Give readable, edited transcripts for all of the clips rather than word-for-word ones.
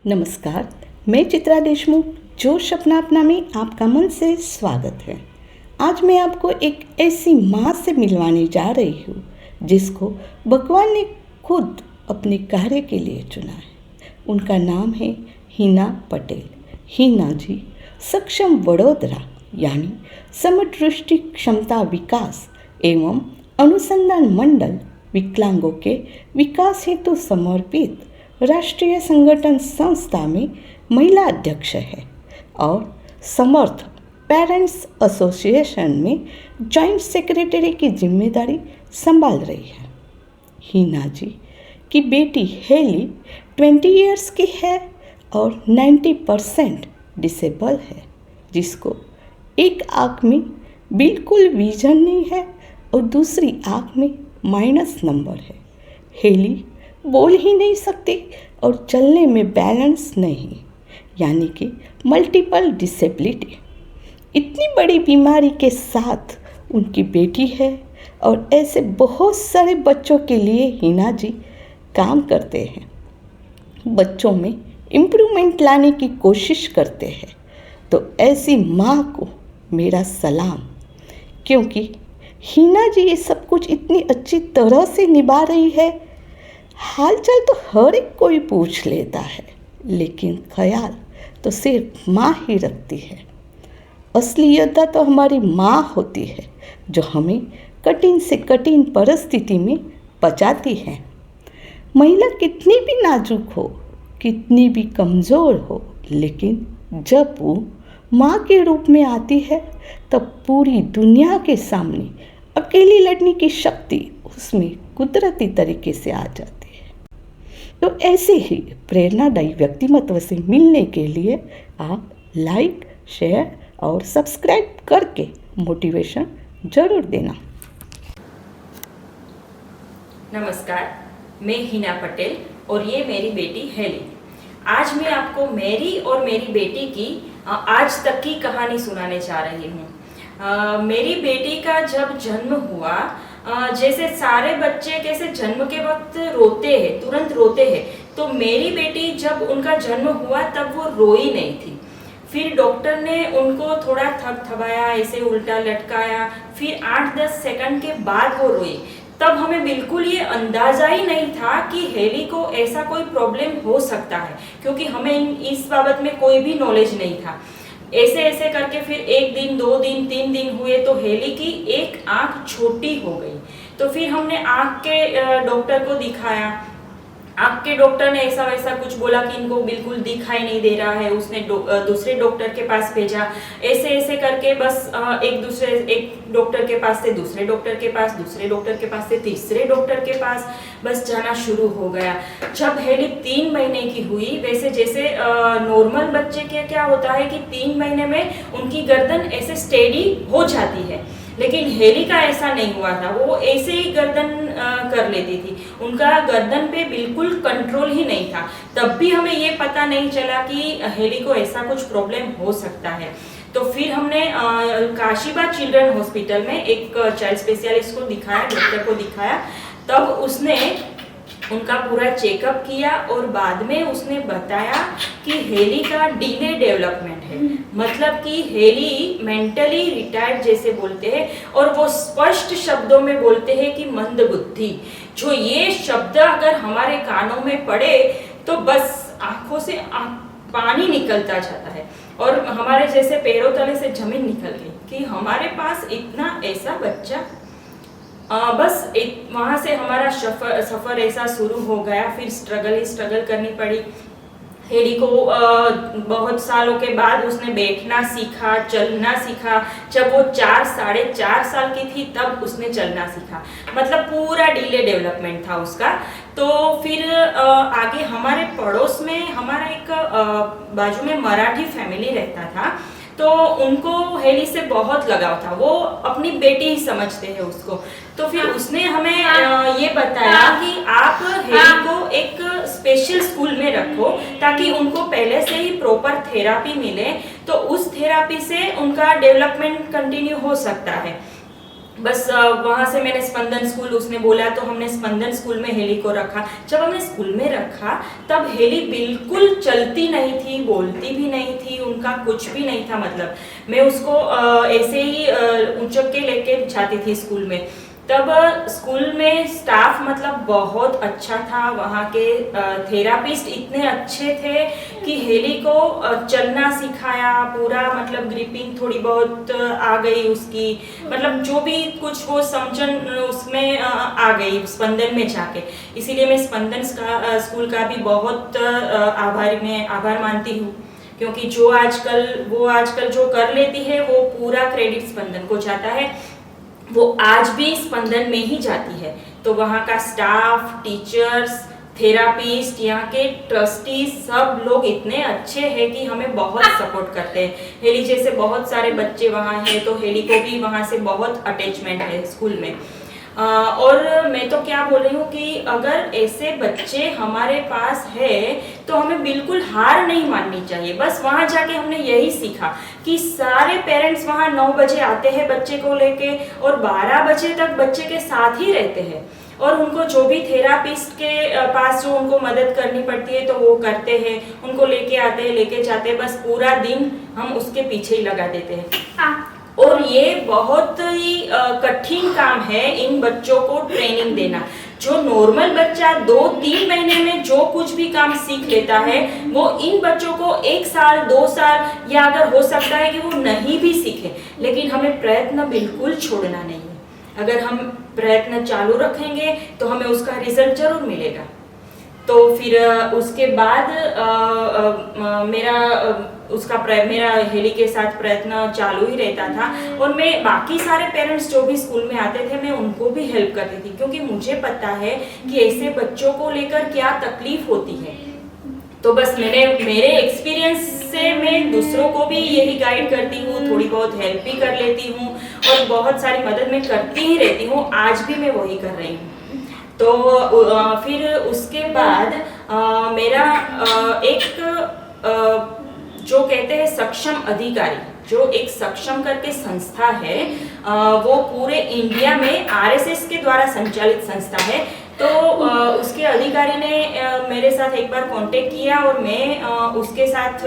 नमस्कार, मैं चित्रा देशमुख जोश अपना अपना में आपका मन से स्वागत है। आज मैं आपको एक ऐसी माँ से मिलवाने जा रही हूँ जिसको भगवान ने खुद अपने कार्य के लिए चुना है। उनका नाम है हिना पटेल। हिना जी सक्षम वडोदरा यानी समदृष्टि क्षमता विकास एवं अनुसंधान मंडल विकलांगों के विकास हेतु समर्पित राष्ट्रीय संगठन संस्था में महिला अध्यक्ष है और समर्थ पेरेंट्स एसोसिएशन में जॉइंट सेक्रेटरी की जिम्मेदारी संभाल रही है। हिना जी की बेटी हेली 20 इयर्स की है और 90% डिसेबल है, जिसको एक आँख में बिल्कुल विजन नहीं है और दूसरी आँख में माइनस नंबर है। हेली बोल ही नहीं सकती और चलने में बैलेंस नहीं, यानी कि मल्टीपल डिसेबिलिटी। इतनी बड़ी बीमारी के साथ उनकी बेटी है और ऐसे बहुत सारे बच्चों के लिए हिना जी काम करते हैं, बच्चों में इम्प्रूवमेंट लाने की कोशिश करते हैं। तो ऐसी माँ को मेरा सलाम, क्योंकि हिना जी ये सब कुछ इतनी अच्छी तरह से निभा रही है। हालचाल तो हर एक कोई पूछ लेता है, लेकिन ख्याल तो सिर्फ माँ ही रखती है। असली योद्धा तो हमारी माँ होती है, जो हमें कठिन से कठिन परिस्थिति में बचाती है। महिला कितनी भी नाजुक हो, कितनी भी कमज़ोर हो, लेकिन जब वो माँ के रूप में आती है तब पूरी दुनिया के सामने अकेली लड़ने की शक्ति उसमें कुदरती तरीके से आ जाती है। तो ऐसे ही प्रेरणादायी व्यक्तिमत्व से मिलने के लिए आप लाइक, शेयर और सब्सक्राइब करके मोटिवेशन जरूर देना। नमस्कार, मैं हिना पटेल और ये मेरी बेटी हेली। आज मैं आपको मेरी और मेरी बेटी की आज तक की कहानी सुनाने जा रही हूँ। मेरी बेटी का जब जन्म हुआ, जैसे सारे बच्चे कैसे जन्म के वक्त रोते हैं, तुरंत रोते हैं, तो मेरी बेटी जब उनका जन्म हुआ तब वो रोई नहीं थी। फिर डॉक्टर ने उनको थोड़ा थपथपाया, ऐसे उल्टा लटकाया, फिर 8-10 सेकंड के बाद वो रोई। तब हमें बिल्कुल ये अंदाजा ही नहीं था कि हेली को ऐसा कोई प्रॉब्लम हो सकता है, क्योंकि हमें इस बाबत में कोई भी नॉलेज नहीं था। ऐसे ऐसे करके फिर 1 दिन, 2 दिन, 3 दिन हुए तो हेली की एक आंख छोटी हो गई। तो फिर हमने आंख के डॉक्टर को दिखाया। आंख के डॉक्टर ने ऐसा वैसा कुछ बोला कि इनको बिल्कुल दिखाई नहीं दे रहा है। उसने दूसरे डॉक्टर के पास भेजा। ऐसे ऐसे करके बस एक डॉक्टर के पास से दूसरे डॉक्टर के पास, दूसरे डॉक्टर के पास से तीसरे डॉक्टर के पास बस जाना शुरू हो गया। जब हेली 3 महीने की हुई, वैसे जैसे नॉर्मल बच्चे के क्या होता है कि 3 महीने में उनकी गर्दन ऐसे स्टेडी हो जाती है, लेकिन हेली का ऐसा नहीं हुआ था। वो ऐसे ही गर्दन कर लेती थी, उनका गर्दन पे बिल्कुल कंट्रोल ही नहीं था। तब भी हमें ये पता नहीं चला कि हेली को ऐसा कुछ प्रॉब्लम हो सकता है। तो फिर हमने काशीबाग चिल्ड्रन हॉस्पिटल में एक चाइल्ड स्पेशलिस्ट को दिखाया, डॉक्टर को दिखाया। तब उसने उनका पूरा चेकअप किया और बाद में उसने बताया कि हेली का डिले डेवलपमेंट है, मतलब कि हेली मेंटली रिटायर्ड जैसे बोलते हैं, और वो स्पष्ट शब्दों में बोलते हैं कि मंदबुद्धि। जो ये शब्द अगर हमारे कानों में पड़े तो बस आंखों से पानी निकलता जाता है और हमारे जैसे पैरों तले से जमीन निकल गई कि हमारे पास इतना ऐसा बच्चा। बस वहाँ से हमारा सफ़र ऐसा शुरू हो गया। फिर स्ट्रगल करनी पड़ी हेली को। बहुत सालों के बाद उसने बैठना सीखा, चलना सीखा। जब वो 4-4.5 साल की थी तब उसने चलना सीखा, मतलब पूरा डिले डेवलपमेंट था उसका। तो फिर आगे हमारे पड़ोस में हमारा एक बाजू में मराठी फैमिली रहता था, तो उनको हेली से बहुत लगाव था। वो अपनी बेटी ही समझते हैं उसको। तो फिर उसने हमें ये बताया कि आप हेली को एक स्पेशल स्कूल में रखो ताकि उनको पहले से ही प्रॉपर थेरापी मिले, तो उस थेरापी से उनका डेवलपमेंट कंटिन्यू हो सकता है। बस वहाँ से मैंने स्पंदन स्कूल, उसने बोला तो हमने स्पंदन स्कूल में हेली को रखा। जब हमने स्कूल में रखा तब हेली बिल्कुल चलती नहीं थी, बोलती भी नहीं थी, उनका कुछ भी नहीं था। मतलब मैं उसको ऐसे ही उचक के लेके जाती थी स्कूल में। तब स्कूल में स्टाफ मतलब बहुत अच्छा था, वहाँ के थेरापिस्ट इतने अच्छे थे कि हेली को चलना सिखाया पूरा, मतलब ग्रिपिंग थोड़ी बहुत आ गई उसकी, मतलब जो भी कुछ वो समझन उसमें आ गई स्पंदन में जाके। इसीलिए मैं स्पंदन स्कूल का भी बहुत आभार मानती हूँ, क्योंकि वो आजकल जो कर लेती है वो पूरा क्रेडिट स्पंदन को जाता है। वो आज भी स्पंदन में ही जाती है। तो वहाँ का स्टाफ, टीचर्स, थेरापिस्ट, यहाँ के ट्रस्टी सब लोग इतने अच्छे हैं कि हमें बहुत सपोर्ट करते हैं। हेली जैसे बहुत सारे बच्चे वहाँ हैं, तो हेली को भी वहाँ से बहुत अटैचमेंट है स्कूल में। और मैं तो क्या बोल रही हूँ कि अगर ऐसे बच्चे हमारे पास है तो हमें बिल्कुल हार नहीं माननी चाहिए। बस वहाँ जाके हमने यही सीखा कि सारे पेरेंट्स वहाँ 9 बजे आते हैं बच्चे को लेके और 12 बजे तक बच्चे के साथ ही रहते हैं, और उनको जो भी थेरापिस्ट के पास जो उनको मदद करनी पड़ती है तो वो करते हैं, उनको लेके आते हैं, लेके जाते हैं, बस पूरा दिन हम उसके पीछे ही लगा देते हैं। और ये बहुत ही कठिन काम है इन बच्चों को ट्रेनिंग देना। जो नॉर्मल बच्चा 2-3 महीने में जो कुछ भी काम सीख लेता है, वो इन बच्चों को 1 साल 2 साल या अगर हो सकता है कि वो नहीं भी सीखे, लेकिन हमें प्रयत्न बिल्कुल छोड़ना नहीं है। अगर हम प्रयत्न चालू रखेंगे तो हमें उसका रिजल्ट जरूर मिलेगा। तो फिर उसके बाद मेरा हेली के साथ प्रयत्न चालू ही रहता था, और मैं बाकी सारे पेरेंट्स जो भी स्कूल में आते थे मैं उनको भी हेल्प करती थी, क्योंकि मुझे पता है कि ऐसे बच्चों को लेकर क्या तकलीफ होती है। तो बस मेरे एक्सपीरियंस से मैं दूसरों को भी यही गाइड करती हूँ, थोड़ी बहुत हेल्प भी कर लेती हूँ और बहुत सारी मदद मैं करती ही रहती हूँ। आज भी मैं वही कर रही हूँ। तो फिर उसके बाद मेरा एक जो कहते हैं सक्षम अधिकारी, जो एक सक्षम करके संस्था है, वो पूरे इंडिया में आरएसएस के द्वारा संचालित संस्था है। तो उसके अधिकारी ने मेरे साथ एक बार कांटेक्ट किया और मैं उसके साथ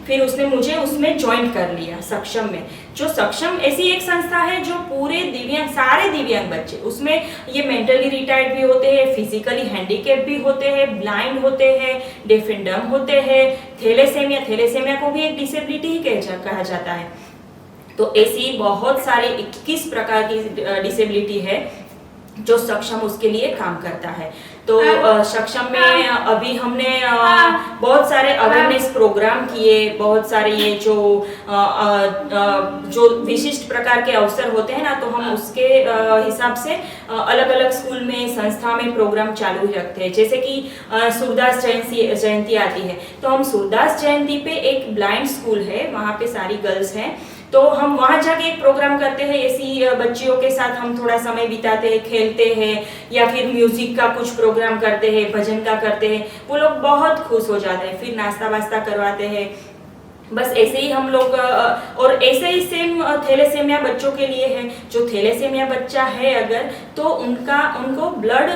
फिर उसने मुझे उसमें ज्वाइन कर लिया सक्षम में। जो सक्षम ऐसी एक संस्था है जो पूरे सारे दिव्यांग बच्चे, उसमें ये मेंटली रिटायर्ड भी होते हैं, फिजिकली हैंडीकैप भी होते हैं, ब्लाइंड होते हैं, डेफ एंड डम होते हैं, थैलेसेमिया को भी एक डिसेबिलिटी ही कहा जाता है। तो ऐसी बहुत सारी 21 प्रकार की डिसेबिलिटी है जो सक्षम उसके लिए काम करता है। तो सक्षम में अभी हमने बहुत सारे अवेयरनेस प्रोग्राम किए, बहुत सारे ये जो विशिष्ट प्रकार के अवसर होते हैं ना, तो हम उसके हिसाब से अलग अलग स्कूल में, संस्था में प्रोग्राम चालू ही रखते हैं। जैसे कि सूरदास जयंती आती है, तो हम सूरदास जयंती पे एक ब्लाइंड स्कूल है, वहाँ पे सारी गर्ल्स हैं, तो हम वहाँ जाके एक प्रोग्राम करते हैं। ऐसी बच्चियों के साथ हम थोड़ा समय बिताते हैं, खेलते हैं, या फिर म्यूजिक का कुछ प्रोग्राम करते हैं, भजन का करते हैं, वो लोग बहुत खुश हो जाते हैं। फिर नाश्ता वास्ता करवाते हैं। बस ऐसे ही हम लोग, और ऐसे ही सेम थैलेसेमिया बच्चों के लिए है। जो थैलेसेमिया बच्चा है अगर, तो उनको ब्लड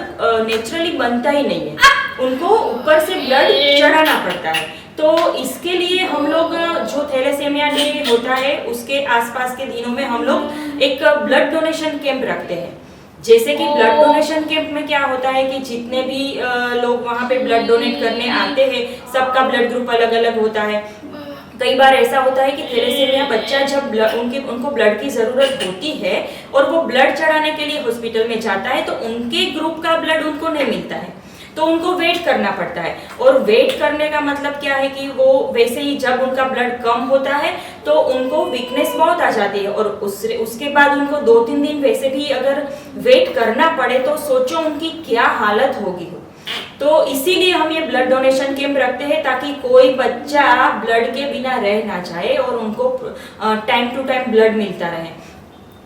नेचुरली बनता ही नहीं है, उनको ऊपर से ब्लड चढ़ाना पड़ता है। तो इसके लिए हम लोग जो थैलेसेमिया डे होता है उसके आसपास के दिनों में हम लोग एक ब्लड डोनेशन कैंप रखते हैं। जैसे कि ब्लड डोनेशन कैंप में क्या होता है कि जितने भी लोग वहाँ पे ब्लड डोनेट करने आते हैं, सबका ब्लड ग्रुप अलग अलग होता है। कई बार ऐसा होता है कि थैलेसेमिया बच्चा जब उनको ब्लड की जरूरत होती है और वो ब्लड चढ़ाने के लिए हॉस्पिटल में जाता है, तो उनके ग्रुप का ब्लड उनको नहीं मिलता है, तो उनको वेट करना पड़ता है। और वेट करने का मतलब क्या है कि वो वैसे ही जब उनका ब्लड कम होता है तो उनको वीकनेस बहुत आ जाती है, और उसके बाद उनको 2-3 दिन वैसे भी अगर वेट करना पड़े तो सोचो उनकी क्या हालत होगी। तो इसीलिए हम ये ब्लड डोनेशन कैंप रखते हैं, ताकि कोई बच्चा ब्लड के बिना रह ना जाए और उनको टाइम टू टाइम ब्लड मिलता रहे।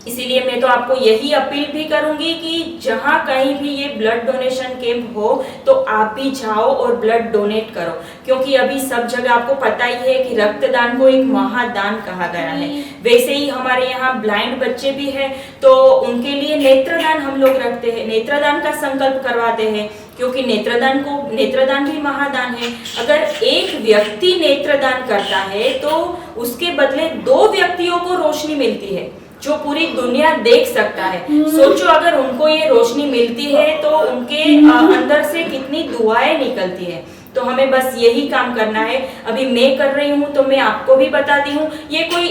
इसीलिए मैं तो आपको यही अपील भी करूंगी कि जहां कहीं भी ये ब्लड डोनेशन कैंप हो तो आप भी जाओ और ब्लड डोनेट करो, क्योंकि अभी सब जगह आपको पता ही है कि रक्तदान को एक महादान कहा गया है। वैसे ही हमारे यहाँ ब्लाइंड बच्चे भी हैं, तो उनके लिए नेत्रदान हम लोग रखते हैं, नेत्रदान का संकल्प करवाते हैं, क्योंकि नेत्रदान भी महादान है। अगर एक व्यक्ति नेत्रदान करता है तो उसके बदले 2 व्यक्तियों को रोशनी मिलती है जो पूरी दुनिया देख सकता है। सोचो अगर उनको ये रोशनी मिलती है तो उनके अंदर से कितनी दुआएं निकलती है। तो हमें बस यही काम करना है। अभी मैं कर रही हूँ तो मैं आपको भी बताती हूँ, ये कोई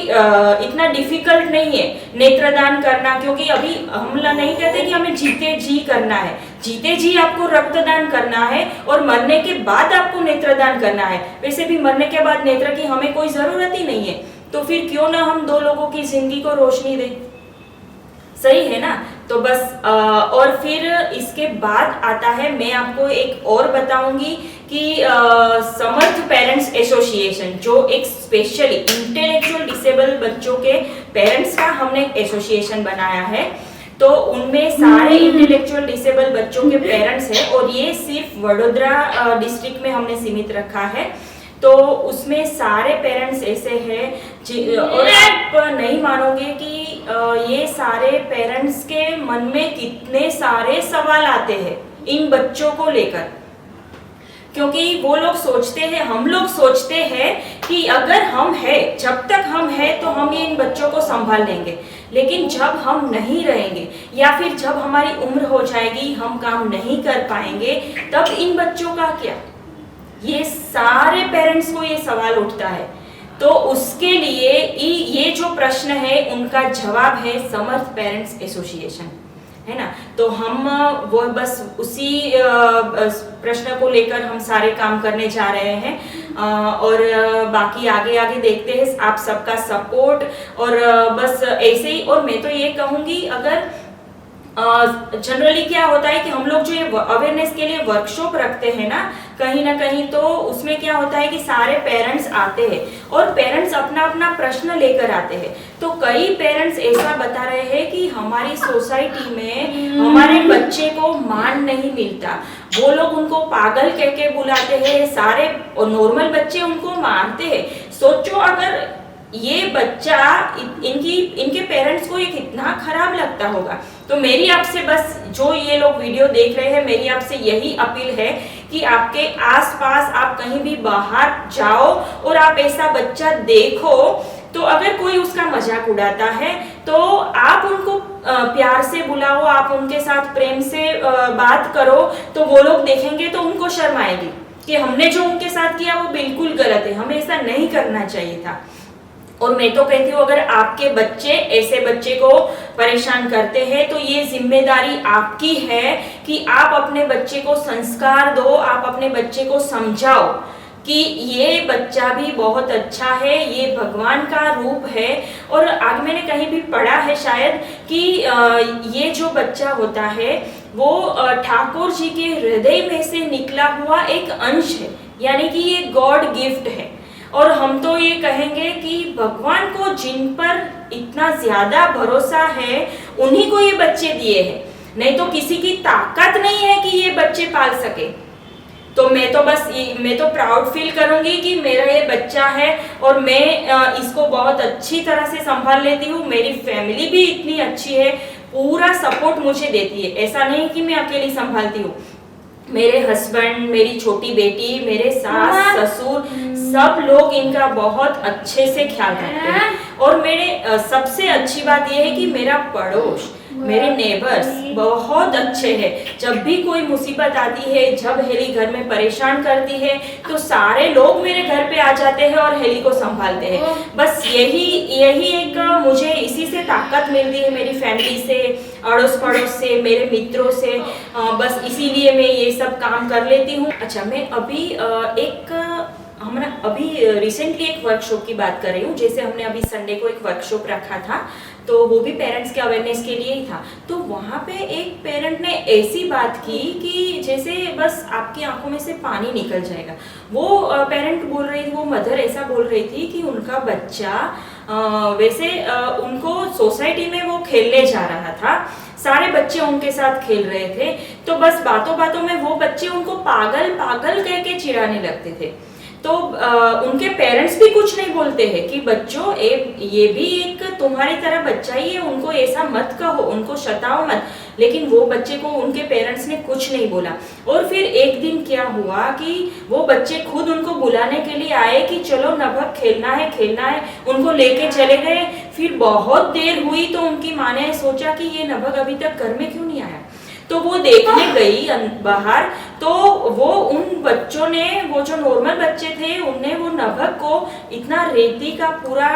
इतना डिफिकल्ट नहीं है नेत्रदान करना, क्योंकि अभी हम नहीं कहते कि हमें जीते जी करना है। जीते जी आपको रक्तदान करना है और मरने के बाद आपको नेत्रदान करना है। वैसे भी मरने के बाद नेत्र की हमें कोई जरूरत ही नहीं है, तो फिर क्यों ना हम 2 लोगों की जिंदगी को रोशनी दें। सही है ना। तो बस और फिर इसके बाद आता है, मैं आपको एक और बताऊंगी कि समर्थ पेरेंट्स एसोसिएशन, जो एक स्पेशली इंटेलेक्चुअल डिसेबल बच्चों के पेरेंट्स का हमने एक एसोसिएशन बनाया है। तो उनमें सारे इंटेलेक्चुअल डिसेबल बच्चों के पेरेंट्स हैं और ये सिर्फ वडोदरा डिस्ट्रिक्ट में हमने सीमित रखा है। तो उसमें सारे पेरेंट्स ऐसे हैं और आप नहीं मानोगे कि ये सारे पेरेंट्स के मन में कितने सारे सवाल आते हैं इन बच्चों को लेकर, क्योंकि वो लोग सोचते हैं, हम लोग सोचते हैं कि अगर हम हैं, जब तक हम हैं तो हम ये इन बच्चों को संभाल लेंगे, लेकिन जब हम नहीं रहेंगे या फिर जब हमारी उम्र हो जाएगी, हम काम नहीं कर पाएंगे, तब इन बच्चों का क्या। ये सारे पेरेंट्स को ये सवाल उठता है। तो उसके लिए ये जो प्रश्न है उनका जवाब है समर्थ पेरेंट्स एसोसिएशन, है ना। तो हम वो बस उसी प्रश्न को लेकर हम सारे काम करने जा रहे हैं और बाकी आगे आगे देखते हैं। आप सबका सपोर्ट और बस ऐसे ही। और मैं तो ये कहूँगी, अगर जनरली क्या होता है कि हम लोग जो ये अवेयरनेस के लिए वर्कशॉप रखते हैं ना कहीं, तो उसमें क्या होता है कि सारे पेरेंट्स आते हैं और पेरेंट्स अपना अपना प्रश्न लेकर आते हैं। तो कई पेरेंट्स ऐसा बता रहे हैं कि हमारी सोसाइटी में हमारे बच्चे को मान नहीं मिलता, वो लोग उनको पागल कह के बुलाते हैं, सारे नॉर्मल बच्चे उनको मारते हैं। सोचो अगर ये बच्चा इनके पेरेंट्स को ये कितना खराब लगता होगा। तो मेरी आपसे बस, जो ये लोग वीडियो देख रहे हैं, मेरी आपसे यही अपील है कि आपके आसपास आप कहीं भी बाहर जाओ और आप ऐसा बच्चा देखो, तो अगर कोई उसका मजाक उड़ाता है तो आप उनको प्यार से बुलाओ, आप उनके साथ प्रेम से बात करो, तो वो लोग देखेंगे तो उनको शर्म आएगी कि हमने जो उनके साथ किया वो बिल्कुल गलत है, हमें ऐसा नहीं करना चाहिए था। और मैं तो कहती हूँ, अगर आपके बच्चे ऐसे बच्चे को परेशान करते हैं तो ये जिम्मेदारी आपकी है कि आप अपने बच्चे को संस्कार दो, आप अपने बच्चे को समझाओ कि ये बच्चा भी बहुत अच्छा है, ये भगवान का रूप है। और आगे मैंने कहीं भी पढ़ा है शायद कि ये जो बच्चा होता है वो ठाकुर जी के हृदय में से निकला हुआ एक अंश है, यानी कि ये गॉड गिफ्ट है। और हम तो ये कहेंगे कि भगवान को जिन पर इतना ज्यादा भरोसा है उन्हीं को ये बच्चे दिए हैं, नहीं तो किसी की ताकत नहीं है कि ये बच्चे पाल सके। तो मैं तो प्राउड फील करूंगी कि मेरा ये बच्चा है और मैं इसको बहुत अच्छी तरह से संभाल लेती हूँ। मेरी फैमिली भी इतनी अच्छी है, पूरा सपोर्ट मुझे देती है, ऐसा नहीं कि मैं अकेली संभालती हूँ। मेरे हस्बैंड, मेरी छोटी बेटी, मेरे सास ससुर, सब लोग इनका बहुत अच्छे से ख्याल रखते हैं। और मेरे सबसे अच्छी बात यह है कि मेरा पड़ोस, मेरे नेबर्स बहुत अच्छे हैं। जब भी कोई मुसीबत आती है, जब हेली घर में परेशान करती है, तो सारे लोग मेरे घर पे आ जाते हैं और हेली को संभालते हैं। बस यही एक मुझे इसी से ताकत मिलती है, मेरी फैमिली से, अड़ोस पड़ोस से, मेरे मित्रों से। बस इसीलिए मैं ये सब काम कर लेती हूँ। अच्छा, मैं अभी रिसेंटली एक वर्कशॉप की बात कर रही हूँ। जैसे हमने अभी संडे को एक वर्कशॉप रखा था, तो वो भी पेरेंट्स के अवेयरनेस के लिए ही था। तो वहाँ पे एक पेरेंट ने ऐसी बात की कि जैसे बस आपकी आंखों में से पानी निकल जाएगा। वो पेरेंट बोल रही थी, वो मदर ऐसा बोल रही थी कि उनका बच्चा वैसे उनको सोसाइटी में वो खेलने जा रहा था, सारे बच्चे उनके साथ खेल रहे थे, तो बस बातों बातों में वो बच्चे उनको पागल पागल कह के चिढ़ाने लगते थे। तो उनके पेरेंट्स भी कुछ नहीं बोलते हैं कि बच्चों ये भी एक तुम्हारी तरह बच्चा ही है, उनको ऐसा मत कहो, उनको सताओ मत। लेकिन वो बच्चे को उनके पेरेंट्स ने कुछ नहीं बोला। और फिर एक दिन क्या हुआ कि वो बच्चे खुद उनको बुलाने के लिए आए कि चलो नभग खेलना है, उनको लेके चले गए। फिर बहुत देर हुई तो उनकी माँ ने सोचा कि ये नभग अभी तक घर में क्यों नहीं आया, तो वो देखने गई बाहर, तो वो उन बच्चों ने, वो जो नॉर्मल बच्चे थे, उनने वो नभग को इतना रेती का पूरा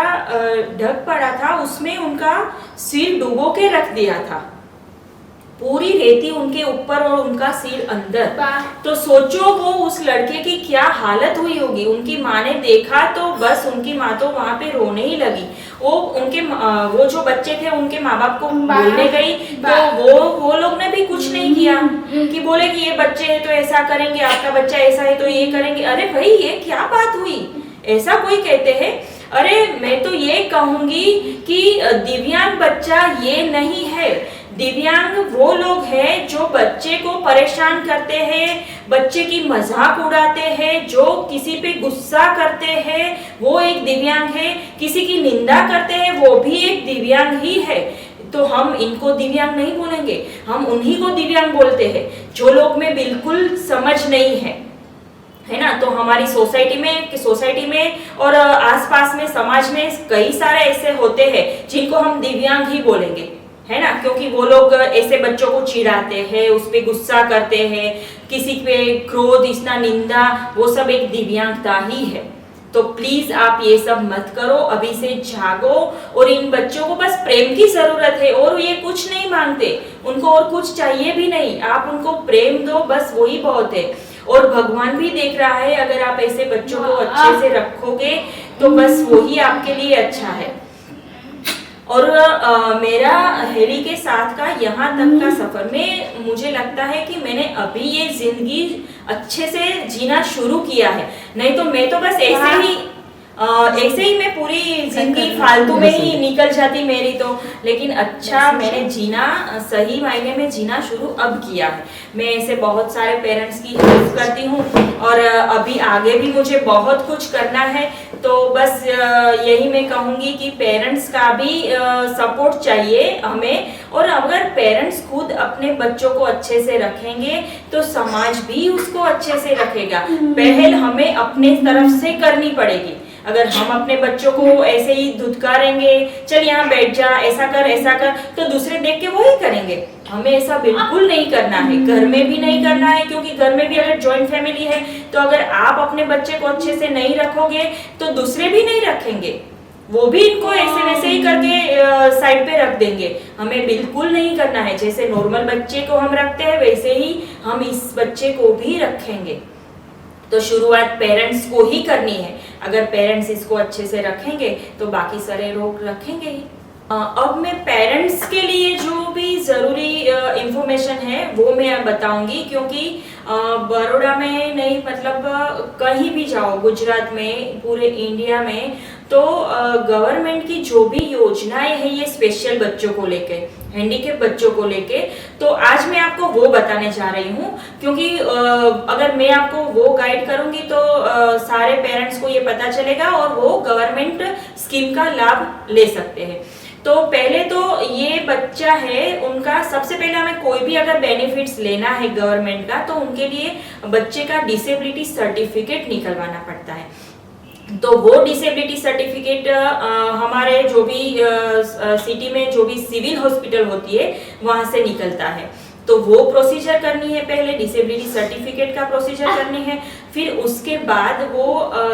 ढक पड़ा था, उसमें उनका सिर डुबो के रख दिया था, पूरी रेती उनके ऊपर और उनका सिर अंदर। तो सोचो वो उस लड़के की क्या हालत हुई होगी। उनकी माँ ने देखा तो बस उनकी माँ तो वहां पे रोने ही लगी। वो जो बच्चे थे उनके माँ बाप को बोलने गई, तो वो लोग ने भी कुछ नहीं किया कि बोले कि ये बच्चे हैं तो ऐसा करेंगे, आपका बच्चा ऐसा है तो ये करेंगे। अरे भाई ये क्या बात हुई, ऐसा कोई कहते हैं? अरे मैं तो ये कहूंगी कि दिव्यांग बच्चा ये नहीं है। दिव्यांग वो लोग हैं जो बच्चे को परेशान करते हैं, बच्चे की मजाक उड़ाते हैं, जो किसी पे गुस्सा करते हैं वो एक दिव्यांग है, किसी की निंदा करते हैं वो भी एक दिव्यांग ही है। तो हम इनको दिव्यांग नहीं बोलेंगे, हम उन्हीं को दिव्यांग बोलते हैं जो लोग में बिल्कुल समझ नहीं है ना। तो हमारी सोसाइटी में और आसपास में समाज में कई सारे ऐसे होते हैं जिनको हम दिव्यांग ही बोलेंगे, है ना, क्योंकि वो लोग ऐसे बच्चों को चिढ़ाते हैं, उस पे गुस्सा करते हैं, किसी पे क्रोध, इतना निंदा, वो सब एक दिव्यांगता ही है। तो प्लीज आप ये सब मत करो, अभी से जागो। और इन बच्चों को बस प्रेम की जरूरत है और ये कुछ नहीं मांगते, उनको और कुछ चाहिए भी नहीं, आप उनको प्रेम दो, बस वही बहुत है। और भगवान भी देख रहा है, अगर आप ऐसे बच्चों को अच्छे से रखोगे तो बस वही आपके लिए अच्छा है। और मेरा हेली के साथ का यहाँ तक का सफर में मुझे लगता है कि मैंने अभी ये जिंदगी अच्छे से जीना शुरू किया है, नहीं तो मैं तो बस ऐसे ही मैं पूरी जिंदगी फालतू में ही निकल जाती मेरी तो। लेकिन अच्छा मैंने जीना, सही मायने में जीना शुरू अब किया है। मैं ऐसे बहुत सारे पेरेंट्स की हेल्प करती हूँ और अभी आगे भी मुझे बहुत कुछ करना है। तो बस यही मैं कहूँगी कि पेरेंट्स का भी सपोर्ट चाहिए हमें, और अगर पेरेंट्स खुद अपने बच्चों को अच्छे से रखेंगे तो समाज भी उसको अच्छे से रखेगा। पहल हमें अपने तरफ से करनी पड़ेगी। अगर हम अपने बच्चों को ऐसे ही धुतकारेंगे, चल यहाँ बैठ जा, ऐसा कर, तो दूसरे देख के वही करेंगे। हमें ऐसा बिल्कुल नहीं करना है, घर में भी नहीं करना है, क्योंकि घर में भी अगर जॉइंट फैमिली है तो अगर आप अपने बच्चे को अच्छे से नहीं रखोगे तो दूसरे भी नहीं रखेंगे, वो भी इनको ऐसे वैसे ही करके साइड पे रख देंगे। हमें बिल्कुल नहीं करना है। जैसे नॉर्मल बच्चे को हम रखते हैं वैसे ही हम इस बच्चे को भी रखेंगे। तो शुरुआत पेरेंट्स को ही करनी है। अगर पेरेंट्स इसको अच्छे से रखेंगे तो बाकी सारे लोग रखेंगे ही। अब मैं पेरेंट्स के लिए जो भी ज़रूरी इंफॉर्मेशन है वो मैं बताऊंगी, क्योंकि बड़ौदा में नहीं, मतलब कहीं भी जाओ, गुजरात में, पूरे इंडिया में, तो गवर्नमेंट की जो भी योजनाएं हैं ये स्पेशल बच्चों को लेके, हैंडीकैप बच्चों को लेके, तो आज मैं आपको वो बताने जा रही हूँ। क्योंकि अगर मैं आपको वो गाइड करूंगी तो सारे पेरेंट्स को ये पता चलेगा और वो गवर्नमेंट स्कीम का लाभ ले सकते हैं। तो पहले तो ये बच्चा है उनका, सबसे पहले हमें कोई भी अगर बेनिफिट्स लेना है गवर्नमेंट का तो उनके लिए बच्चे का डिसेबिलिटी सर्टिफिकेट निकलवाना पड़ता है। तो वो डिसेबिलिटी सर्टिफिकेट हमारे जो भी सिटी में जो भी सिविल हॉस्पिटल होती है वहां से निकलता है। तो वो प्रोसीजर करनी है, पहले डिसेबिलिटी सर्टिफिकेट का प्रोसीजर करनी है। फिर उसके बाद वो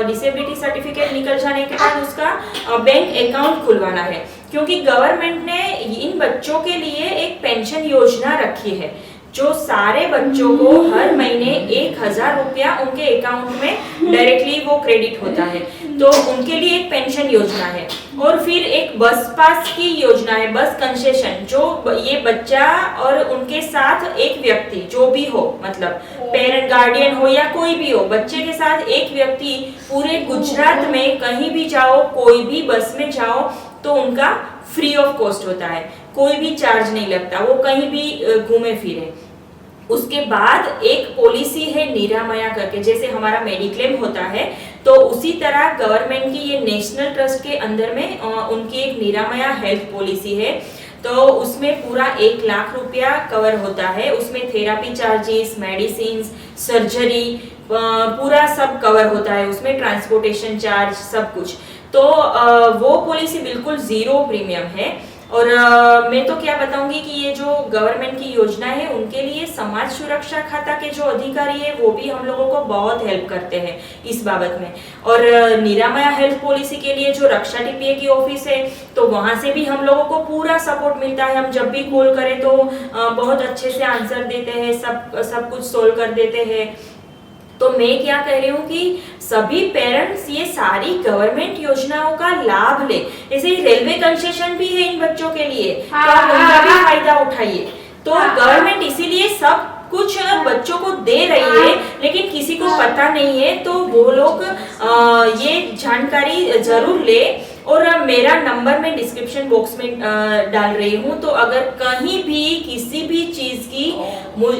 डिसेबिलिटी सर्टिफिकेट निकल जाने के बाद उसका बैंक अकाउंट खुलवाना है, क्योंकि गवर्नमेंट ने इन बच्चों के लिए एक पेंशन योजना रखी है जो सारे बच्चों को हर महीने 1,000 रुपया उनके अकाउंट में डायरेक्टली वो क्रेडिट होता है। तो उनके लिए एक पेंशन योजना है और फिर एक बस पास की योजना है, बस कंसेशन, जो ये बच्चा और उनके साथ एक व्यक्ति जो भी हो, मतलब पेरेंट गार्डियन हो या कोई भी हो, बच्चे के साथ एक व्यक्ति पूरे गुजरात में कहीं भी जाओ, कोई भी बस में जाओ तो उनका फ्री ऑफ कॉस्ट होता है, कोई भी चार्ज नहीं लगता, वो कहीं भी घूमे फिरे। उसके बाद एक पॉलिसी है निरामया करके, जैसे हमारा मेडिक्लेम होता है तो उसी तरह गवर्नमेंट की ये नेशनल ट्रस्ट के अंदर में उनकी एक निरामया हेल्थ पॉलिसी है। तो उसमें पूरा 1 लाख रुपया कवर होता है, उसमें थेरापी चार्जेस, मेडिसिन, सर्जरी पूरा सब कवर होता है, उसमें ट्रांसपोर्टेशन चार्ज सब कुछ। तो वो पॉलिसी बिल्कुल 0 प्रीमियम है। और मैं तो क्या बताऊंगी कि ये जो गवर्नमेंट की योजना है उनके लिए समाज सुरक्षा खाता के जो अधिकारी है वो भी हम लोगों को बहुत हेल्प करते हैं इस बाबत में। और निरामया हेल्थ पॉलिसी के लिए जो रक्षा टीपीए की ऑफिस है तो वहां से भी हम लोगों को पूरा सपोर्ट मिलता है। हम जब भी कॉल करें तो बहुत अच्छे से आंसर देते हैं, सब कुछ सोल्व कर देते हैं। तो मैं क्या कह रही हूँ कि सभी पेरेंट्स ये सारी गवर्नमेंट योजनाओं का लाभ ले। जैसे रेलवे कंसेशन भी है इन बच्चों के लिए, तो आप उनका भी फायदा उठाइए। तो गवर्नमेंट इसीलिए सब कुछ बच्चों को दे रही है, लेकिन किसी को पता नहीं है, तो वो लोग ये जानकारी जरूर ले। और मेरा नंबर मैं डिस्क्रिप्शन बॉक्स में डाल रही हूँ, तो अगर कहीं भी किसी भी चीज की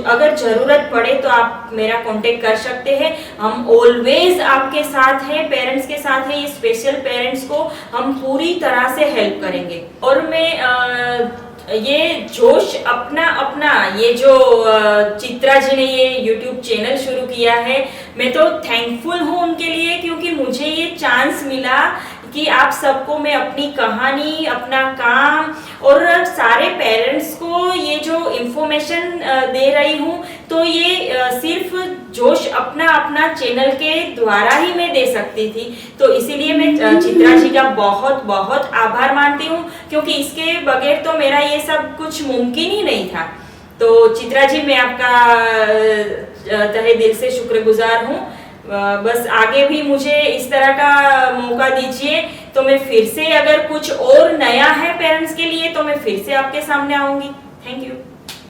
अगर जरूरत पड़े तो आप मेरा कांटेक्ट कर सकते हैं। हम ऑलवेज आपके साथ हैं, पेरेंट्स के साथ हैं। ये स्पेशल पेरेंट्स को हम पूरी तरह से हेल्प करेंगे। और मैं ये जोश अपना ये जो चित्रा जी ने ये YouTube चैनल शुरू किया है, मैं तो थैंकफुल हूँ उनके लिए, क्योंकि मुझे ये चांस मिला कि आप सबको मैं अपनी कहानी, अपना काम और सारे पेरेंट्स को ये जो इन्फॉर्मेशन दे रही हूँ, तो ये सिर्फ जोश अपना चैनल के द्वारा ही मैं दे सकती थी। तो इसीलिए मैं चित्रा जी का बहुत बहुत आभार मानती हूँ, क्योंकि इसके बगैर तो मेरा ये सब कुछ मुमकिन ही नहीं था। तो चित्रा जी, मैं आपका तहे दिल से शुक्रगुजार हूँ। बस आगे भी मुझे इस तरह का मौका दीजिए, तो मैं फिर से अगर कुछ और नया है पेरेंट्स के लिए तो मैं फिर से आपके सामने आऊंगी। Thank you.